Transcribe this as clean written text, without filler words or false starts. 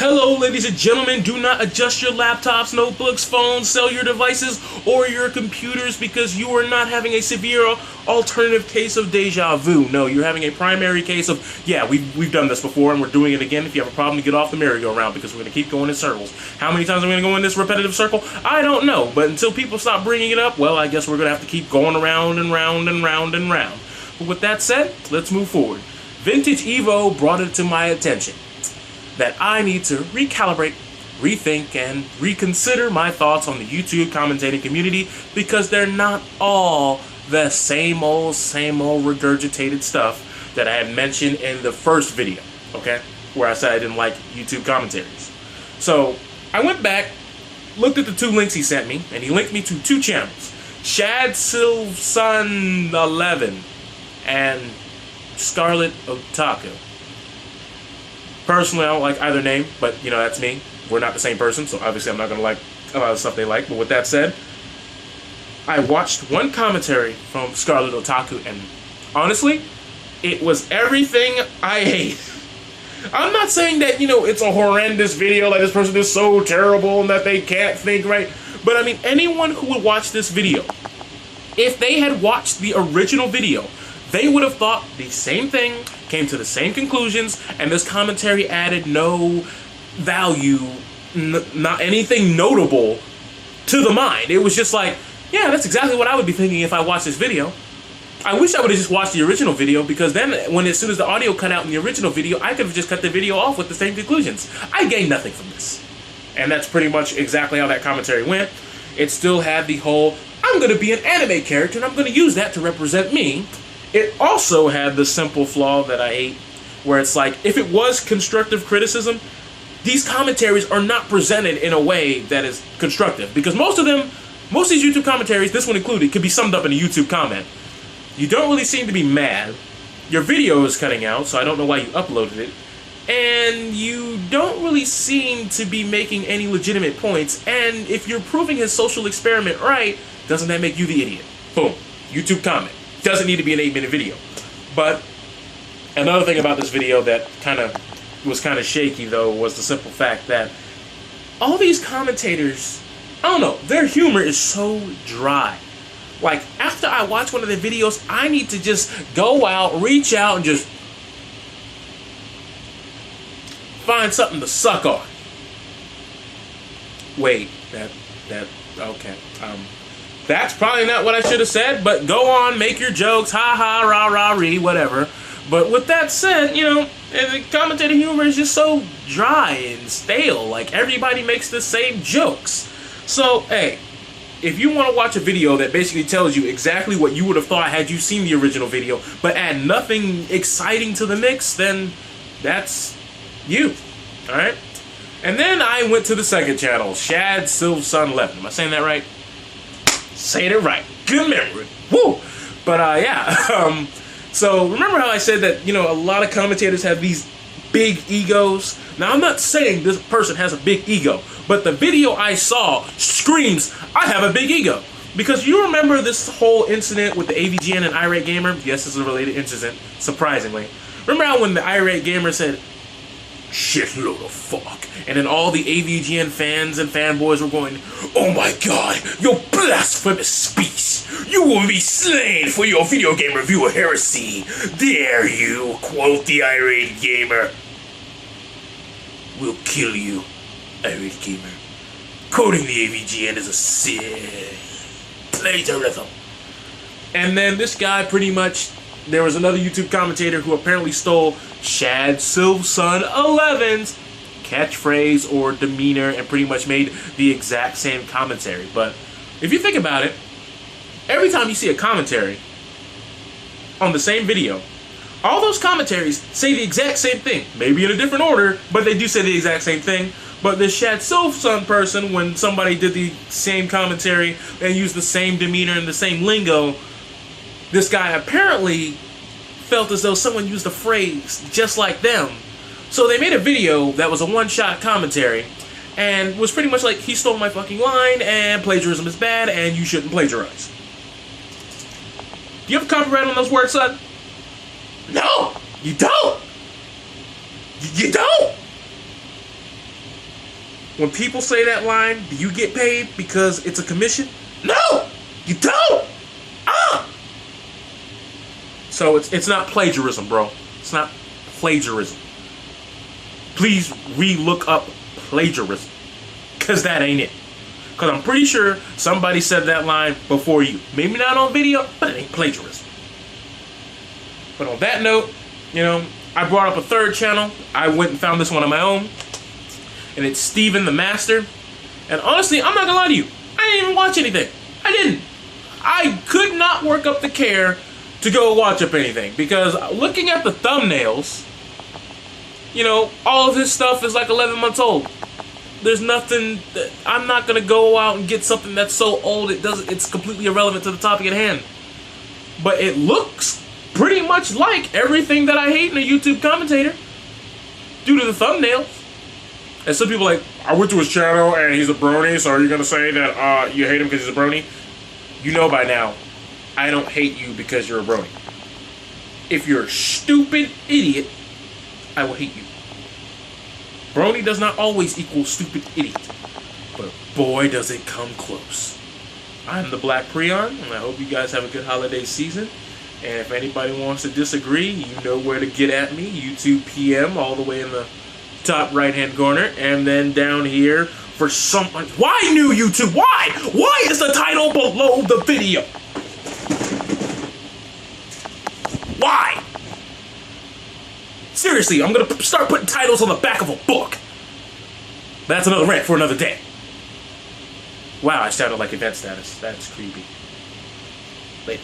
Hello, ladies and gentlemen. Do not adjust your laptops, notebooks, phones, cellular devices, or your computers because you are not having a severe alternative case of deja vu. No, you're having a primary case of, yeah, we've done this before and we're doing it again. If you have a problem, get off the merry-go-round because we're going to keep going in circles. How many times are we going to go in this repetitive circle? I don't know, but until people stop bringing it up, well, I guess we're going to have to keep going around and round and round and round. But with that said, let's move forward. Vintage Evo brought it to my attention that I need to recalibrate, rethink, and reconsider my thoughts on the YouTube commentating community because they're not all the same old regurgitated stuff that I had mentioned in the first video, okay? Where I said I didn't like YouTube commentaries. So I went back, looked at the two links he sent me, and he linked me to two channels. Shad Silvsun 11 and Scarlet Otaku. Personally, I don't like either name, but, you know, that's me. We're not the same person, so obviously I'm not going to like a lot of stuff they like. But with that said, I watched one commentary from Scarlet Otaku, and honestly, it was everything I hate. I'm not saying that, you know, it's a horrendous video, like this person is so terrible and that they can't think right. But, I mean, anyone who would watch this video, if they had watched the original video, they would have thought the same thing, came to the same conclusions, and this commentary added no value, not anything notable to the mind. It was just like, yeah, that's exactly what I would be thinking if I watched this video. I wish I would have just watched the original video, because then as soon as the audio cut out in the original video, I could have just cut the video off with the same conclusions. I gained nothing from this. And that's pretty much exactly how that commentary went. It still had the whole, I'm going to be an anime character and I'm going to use that to represent me. It also had the simple flaw that I hate, where it's like, if it was constructive criticism, these commentaries are not presented in a way that is constructive. Because most of these YouTube commentaries, this one included, could be summed up in a YouTube comment. You don't really seem to be mad. Your video is cutting out, so I don't know why you uploaded it. And you don't really seem to be making any legitimate points. And if you're proving his social experiment right, doesn't that make you the idiot? Boom. YouTube comment. Doesn't need to be an 8-minute video. But another thing about this video that was kind of shaky, though, was the simple fact that all these commentators, I don't know, their humor is so dry. Like, after I watch one of the videos, I need to just go out, reach out, and just find something to suck on. Wait, okay. That's probably not what I should have said, but go on, make your jokes, ha ha, rah rah ree, whatever. But with that said, you know, the commentator humor is just so dry and stale. Like, everybody makes the same jokes. So, hey, if you want to watch a video that basically tells you exactly what you would have thought had you seen the original video, but add nothing exciting to the mix, then that's you, alright? And then I went to the second channel, Shad Silvsun 11. Am I saying that right? Saying it right. Good memory. Woo! But, yeah. So, remember how I said that, you know, a lot of commentators have these big egos? Now, I'm not saying this person has a big ego, but the video I saw screams, I have a big ego. Because you remember this whole incident with the AVGN and Irate Gamer? Yes, this is a related incident, surprisingly. Remember how when the Irate Gamer said, shitload of fuck, and then all the AVGN fans and fanboys were going, oh my god, your blasphemous speech! You will be slain for your video game review heresy! Dare you quote the Irate Gamer? We'll kill you, Irate Gamer. Quoting the AVGN is a sin. Plagiarism. And then this guy pretty much, there was another YouTube commentator who apparently stole Shad Silvsun 11's catchphrase or demeanor and pretty much made the exact same commentary. But if you think about it, every time you see a commentary on the same video, all those commentaries say the exact same thing. Maybe in a different order, but they do say the exact same thing. But this Shad Silvsun person, when somebody did the same commentary and used the same demeanor and the same lingo, this guy apparently felt as though someone used a phrase just like them. So they made a video that was a one-shot commentary and was pretty much like, he stole my fucking line and plagiarism is bad and you shouldn't plagiarize. Do you have a copyright on those words, son? No, you don't. You don't. When people say that line, do you get paid because it's a commission? No, you don't. So it's not plagiarism, bro. It's not plagiarism. Please re-look up plagiarism, because that ain't it. Because I'm pretty sure somebody said that line before you. Maybe not on video, but it ain't plagiarism. But on that note, you know, I brought up a third channel. I went and found this one on my own. And it's Steven the Master. And honestly, I'm not gonna lie to you. I didn't even watch anything. I didn't. I could not work up the care to go watch up anything. Because looking at the thumbnails, you know, all of his stuff is like 11 months old. There's nothing that, I'm not gonna go out and get something that's so old it's completely irrelevant to the topic at hand. But it looks pretty much like everything that I hate in a YouTube commentator due to the thumbnails. And some people are like, I went to his channel and he's a brony, so are you gonna say that you hate him because he's a brony? You know by now, I don't hate you because you're a brony. If you're a stupid idiot, I will hate you. Brony does not always equal stupid idiot, but boy does it come close. I'm the Black Prion, and I hope you guys have a good holiday season. And if anybody wants to disagree, you know where to get at me. YouTube PM all the way in the top right-hand corner, and then down here for someone. Why new YouTube? Why? Why is the title below the video? Why? Seriously, I'm gonna start putting titles on the back of a book. That's another rant for another day. Wow, I sounded like event status. That's creepy. Later.